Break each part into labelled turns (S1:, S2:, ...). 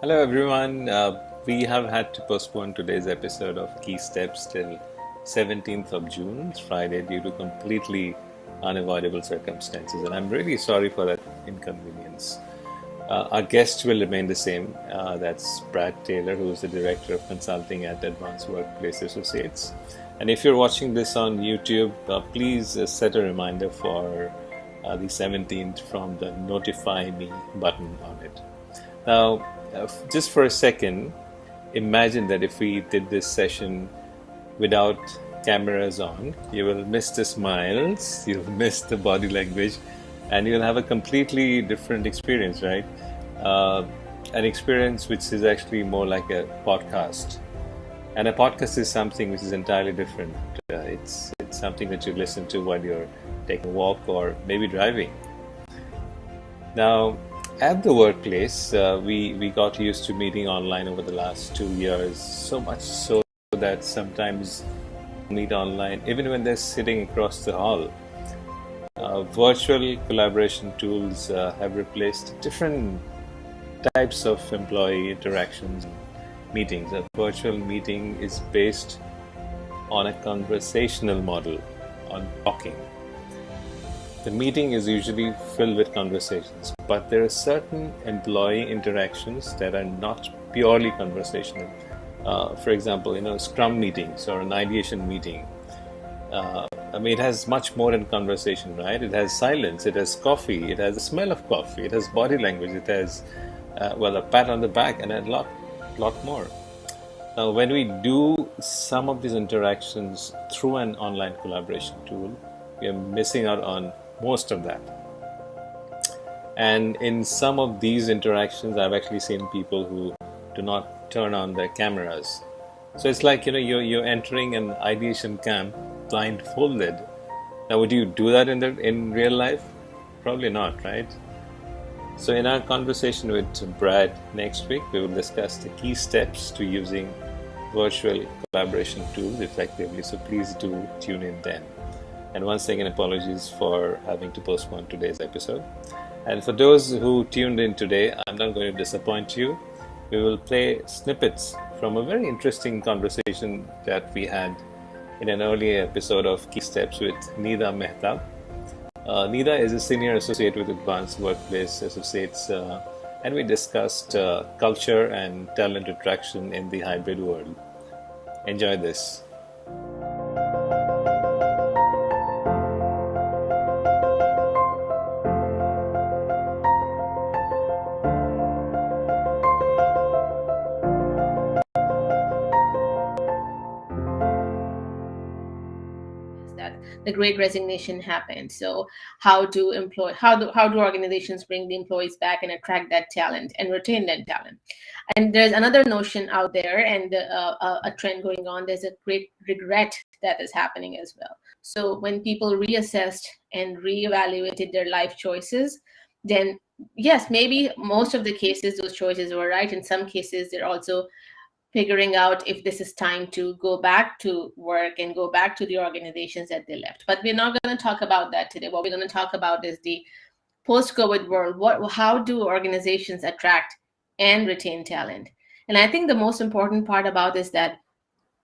S1: Hello, everyone. We have had to postpone today's episode of Key Steps till 17th of June, it's Friday, due to completely unavoidable circumstances. And I'm really sorry for that inconvenience. Our guest will remain the same. That's Brad Taylor, who is the Director of Consulting at Advanced Workplace Associates. And if you're watching this on YouTube, please set a reminder for the 17th from the Notify Me button on it. Now, just for a second, imagine that if we did this session without cameras on, you will miss the smiles, you'll miss the body language, and you'll have a completely different experience, right? An experience which is actually more like a podcast. And a podcast is something which is entirely different. It's something that you listen to while you're taking a walk or maybe driving. Now, at the workplace, we got used to meeting online over the last 2 years, so much so that sometimes meet online, even when they're sitting across the hall. Virtual collaboration tools have replaced different types of employee interactions and meetings. A virtual meeting is based on a conversational model, on talking. The meeting is usually filled with conversations, but there are certain employee interactions that are not purely conversational. For example, Scrum meetings or an ideation meeting. It has much more than conversation, right? It has silence, it has coffee, it has the smell of coffee, it has body language, it has, a pat on the back, and a lot more. Now, when we do some of these interactions through an online collaboration tool, we are missing out on most of that. And in some of these interactions, I've actually seen people who do not turn on their cameras. So it's like, you're entering an ideation camp blindfolded. Now, would you do that in real life? Probably not, right? So in our conversation with Brad next week, we will discuss the key steps to using virtual collaboration tools effectively. So please do tune in then. And once again, apologies for having to postpone today's episode. And for those who tuned in today, I'm not going to disappoint you. We will play snippets from a very interesting conversation that we had in an earlier episode of Key Steps with Nida Mehta. Nida is a senior associate with Advanced Workplace Associates, and we discussed culture and talent attraction in the hybrid world. Enjoy this.
S2: The great resignation happened. So how do organizations bring the employees back and attract that talent and retain that talent? And there's another notion out there, and a trend going on. There's a great regret that is happening as well. So when people reassessed and reevaluated their life choices, then yes, maybe most of the cases those choices were right. In some cases, they're also figuring out if this is time to go back to work and go back to the organizations that they left. But we're not going to talk about that today. What we're going to talk about is the post-COVID world. How do organizations attract and retain talent? And I think the most important part about this is that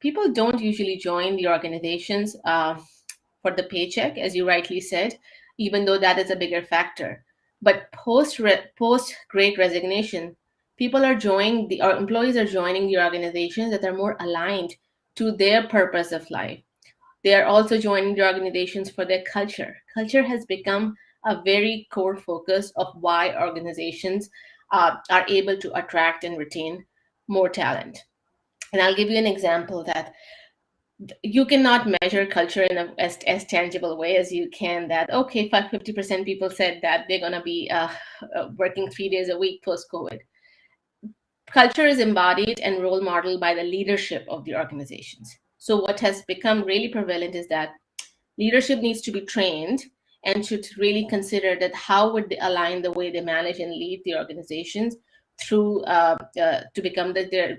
S2: people don't usually join the organizations for the paycheck, as you rightly said, even though that is a bigger factor. But post-Great Resignation, employees are joining the organizations that are more aligned to their purpose of life. They are also joining the organizations for their culture. Culture has become a very core focus of why organizations are able to attract and retain more talent. And I'll give you an example that you cannot measure culture in as tangible way as you can that, okay, 50% people said that they're going to be working 3 days a week post-COVID. Culture is embodied and role modeled by the leadership of the organizations. So what has become really prevalent is that leadership needs to be trained and should really consider that how would they align the way they manage and lead the organizations through to become their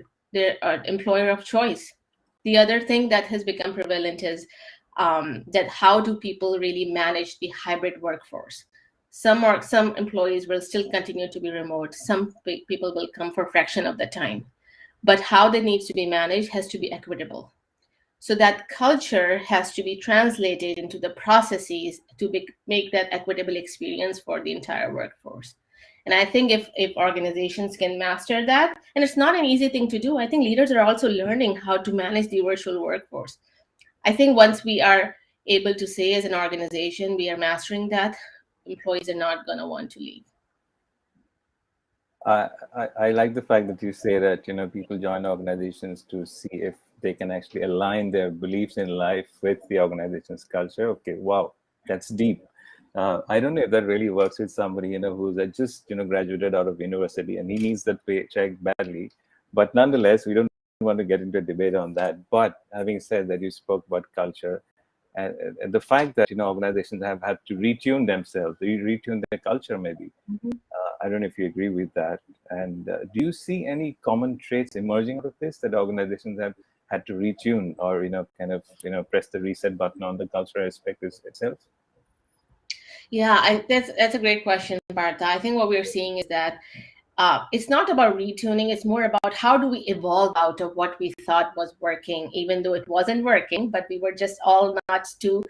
S2: employer of choice. The other thing that has become prevalent is that how do people really manage the hybrid workforce? some employees will still continue to be remote. Some people will come for a fraction of the time, but how they need to be managed has to be equitable. So that culture has to be translated into the processes to make that equitable experience for the entire workforce. And I think if organizations can master that, and it's not an easy thing to do, I think leaders are also learning how to manage the virtual workforce. I think once we are able to say as an organization we are mastering that, employees are not going to want to leave.
S1: I like the fact that you say that, people join organizations to see if they can actually align their beliefs in life with the organization's culture. Okay, wow, that's deep. I don't know if that really works with somebody, who's just, graduated out of university and he needs that paycheck badly. But nonetheless, we don't want to get into a debate on that. But having said that, you spoke about culture and the fact that, organizations have had to retune themselves, retune their culture maybe. I don't know if you agree with that. And do you see any common traits emerging out of this that organizations have had to retune or, kind of, press the reset button on the cultural aspect itself?
S2: Yeah, that's a great question, Partha. I think what we're seeing is that it's not about retuning. It's more about how do we evolve out of what we thought was working, even though it wasn't working, but we were just all not too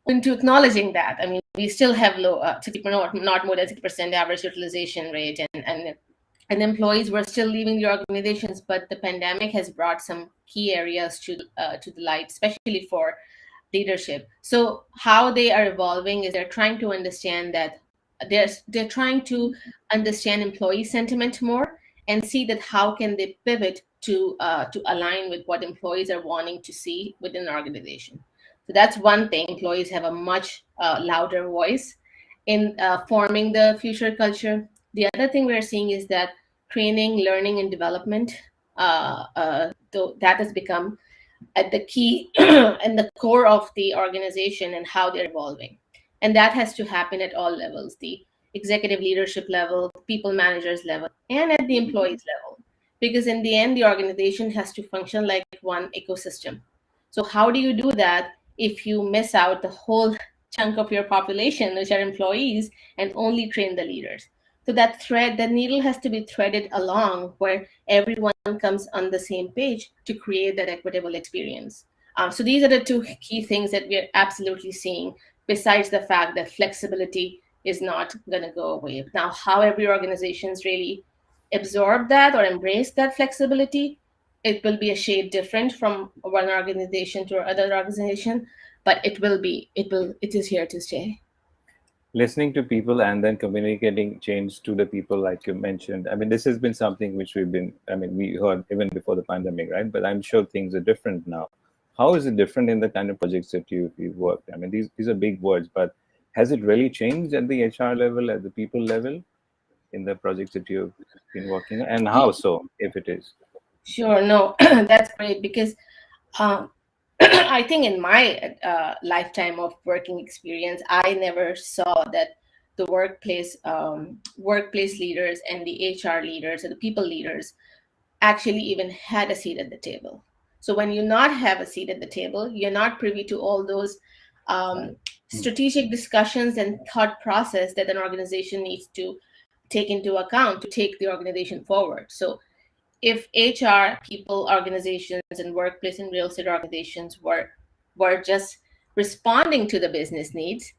S2: into acknowledging that. I mean, we still have low, 60%, not more than 60% average utilization rate, and employees were still leaving the organizations. But the pandemic has brought some key areas to the light, especially for leadership. So how they are evolving is they're trying to understand that they're trying to understand employee sentiment more and see that how can they pivot to align with what employees are wanting to see within an organization. So that's one thing. Employees have a much louder voice in forming the future culture. The other thing we're seeing is that training, learning, and development, that has become at the key and the core of the organization and how they're evolving. And that has to happen at all levels, the executive leadership level, people managers level, and at the employees level. Because in the end, the organization has to function like one ecosystem. So how do you do that if you miss out the whole chunk of your population, which are employees, and only train the leaders? So that needle has to be threaded along where everyone comes on the same page to create that equitable experience. So these are the two key things that we're absolutely seeing, besides the fact that flexibility is not going to go away. Now, how every organizations really absorb that or embrace that flexibility, it will be a shade different from one organization to another organization, but it is here to stay.
S1: Listening to people and then communicating change to the people, like you mentioned. I mean, this has been something which we heard even before the pandemic, right? But I'm sure things are different now. How is it different in the kind of projects that you've worked? I mean, these are big words, but has it really changed at the HR level, at the people level, in the projects that you've been working on? And how so, if it is?
S2: Sure, no, that's great because um, I think in my lifetime of working experience, I never saw that the workplace leaders and the HR leaders and the people leaders actually even had a seat at the table. So when you not have a seat at the table, you're not privy to all those
S1: Right.
S2: strategic discussions and thought process that an organization needs to take into account to take the organization forward. So if HR, people, organizations, and workplace and real estate organizations were just responding to the business needs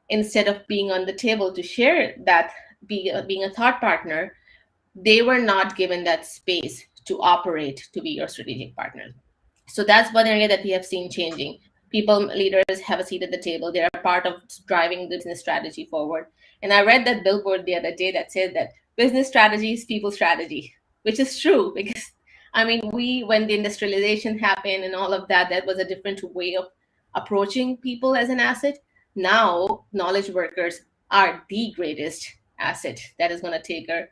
S2: instead of being on the table to share that, being a thought partner, they were not given that space to operate to be your strategic partner. So that's one area that we have seen changing. People leaders have a seat at the table. They are part of driving the business strategy forward. And I read that billboard the other day that said that business strategy is people strategy, which is true because I mean, when the industrialization happened and all of that, that was a different way of approaching people as an asset. Now, knowledge workers are the greatest asset that is going to take our,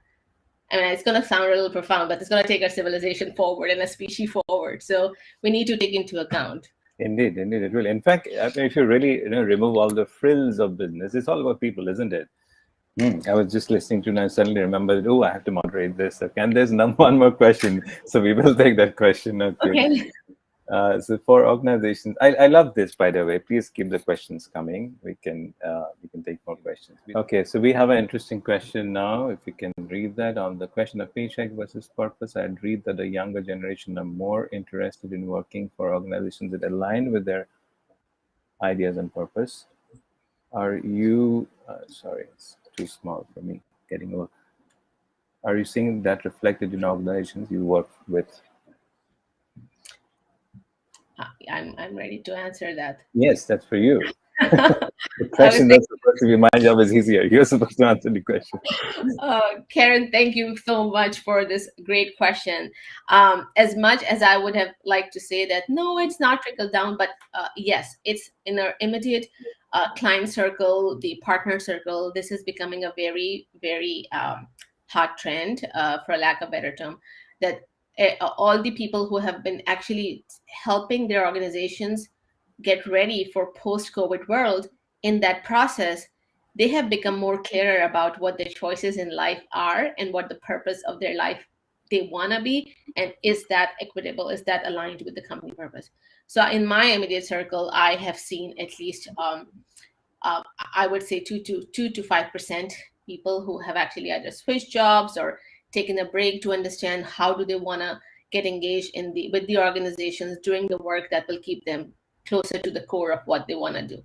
S2: I mean, it's going to sound a little profound, but it's going to take our civilization forward and a species forward. So we need to take into account.
S1: Indeed, it will. In fact, I mean, if you really remove all the frills of business, it's all about people, isn't it? I was just listening to and I suddenly remembered, oh, I have to moderate this. Okay, and there's one more question. So we will take that question. Okay. So for organizations, I love this, by the way. Please keep the questions coming. We can take more questions. Okay, so we have an interesting question now. If you can read that on the question of paycheck versus purpose, I'd read that the younger generation are more interested in working for organizations that align with their ideas and purpose. Are you? Sorry, it's too small for me. Getting over. Are you seeing that reflected in organizations you work with?
S2: I'm ready to answer that.
S1: Yes, that's for you. The
S2: I was
S1: question that's supposed to be my job is easier. You're supposed to answer the question.
S2: Karen, thank you so much for this great question. As much as I would have liked to say that, no, it's not trickled down, but yes, it's in our immediate client circle, the partner circle. This is becoming a very, very hot trend, for lack of a better term, that all the people who have been actually helping their organizations get ready for post-COVID world, in that process they have become more clearer about what their choices in life are and what the purpose of their life they want to be, and is that equitable, is that aligned with the company purpose. So in my immediate circle, I have seen at least I would say 2 to 5% people who have actually either switched jobs or taken a break to understand how do they want to get engaged in the with the organizations doing the work that will keep them closer to the core of what they want to do.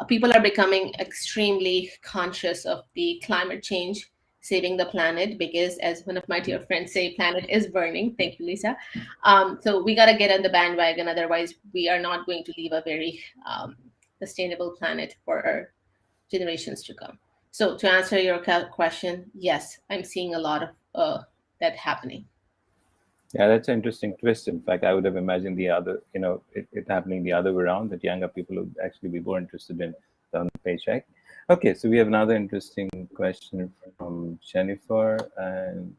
S2: People are becoming extremely conscious of the climate change, saving the planet, because as one of my dear friends say, planet is burning. Thank you, Lisa. So we got to get on the bandwagon, otherwise we are not going to leave a very sustainable planet for our generations to come. So to answer your question, yes, I'm seeing a lot of that happening.
S1: Yeah, that's an interesting twist. In fact, I would have imagined it happening the other way around, that younger people would actually be more interested in the paycheck. Okay, so we have another interesting question from Jennifer. And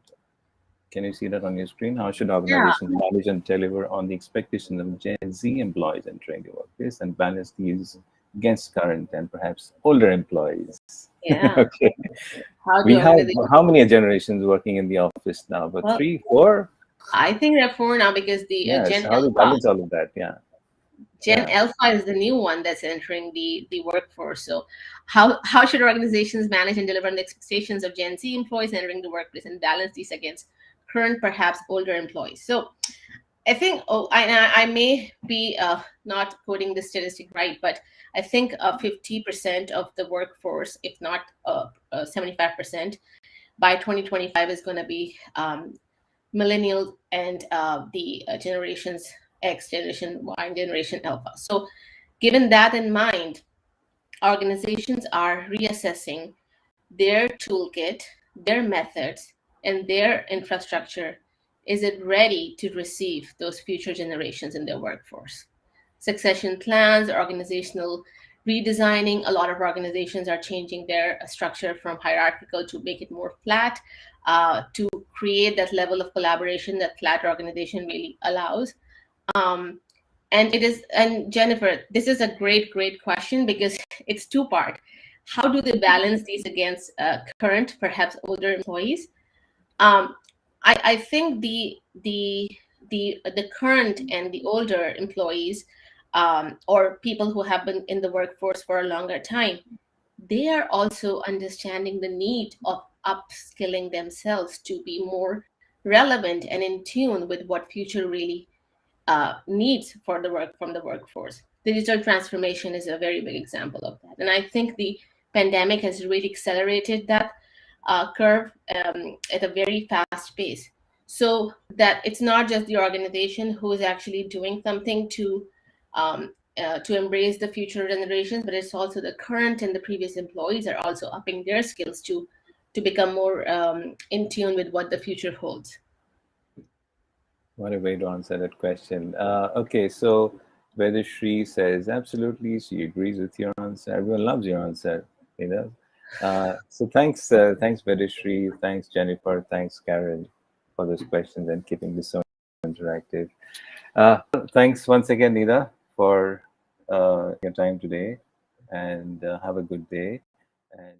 S1: can you see that on your screen? How should
S2: Yeah,
S1: organizations manage and deliver on the expectations of Gen Z employees entering the workplace and balance these against current and perhaps older employees?
S2: yeah.
S1: Okay.
S2: How
S1: We
S2: do
S1: have
S2: organizations?
S1: how many generations working in the office now? But
S2: Well,
S1: three, four?
S2: I think there are four now because the
S1: Yes.
S2: Gen
S1: How to
S2: Alpha.
S1: balance all of that? Yeah.
S2: Gen
S1: Yeah.
S2: Alpha is the new one that's entering the workforce. So, how should organizations manage and deliver on the expectations of Gen Z employees entering the workplace and balance these against current, perhaps older employees? So, I think, I may be not quoting the statistic right, but I think 50% of the workforce, if not 75%, by 2025 is going to be millennials and the generations X, Generation Y, and Generation Alpha. So, given that in mind, organizations are reassessing their toolkit, their methods, and their infrastructure. Is it ready to receive those future generations in their workforce? Succession plans, organizational redesigning. A lot of organizations are changing their structure from hierarchical to make it more flat, to create that level of collaboration that flat organization really allows. Um, and Jennifer, this is a great question because it's two part. How do they balance these against current, perhaps older employees? um, I think the current and the older employees, or people who have been in the workforce for a longer time, they are also understanding the need of upskilling themselves to be more relevant and in tune with what future really needs for the work from the workforce. Digital transformation is a very big example of that, and I think the pandemic has really accelerated that curve at a very fast pace. So that it's not just the organization who is actually doing something to embrace the future generations, but it's also the current and the previous employees are also upping their skills to become more in tune with what the future holds.
S1: What a way to answer that question. Okay, so Vedashri says absolutely. She agrees with your answer. Everyone loves your answer. You know. So thanks Vedashri. Thanks Jennifer. Thanks Karen for those questions and keeping this so interactive. Thanks once again, Nida, for your time today, and have a good day. And